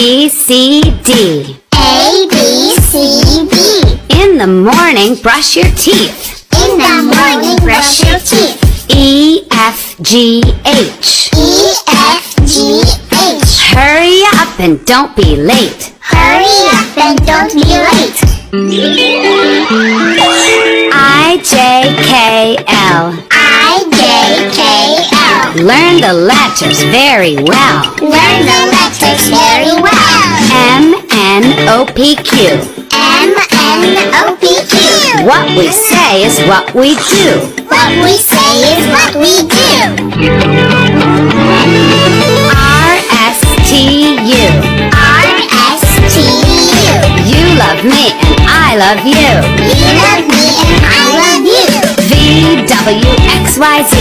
B, C, D. A, B, C, D. In the morning, brush your teeth. In the morning, brush your teeth. E, F, G, H. E, F, G, H. Hurry up and don't be late. Hurry up and don't be late. I, J, K, L. I, J, K, L. Learn the letters very well. Learn the letters very well. M, N, O, P, Q. M, N, O, P, Q. What we say is what we do. What we say is what we do. R, S, T, U. R, S, T, U. You love me and I love you. You love me and I love you. V, W, X, Y, Z.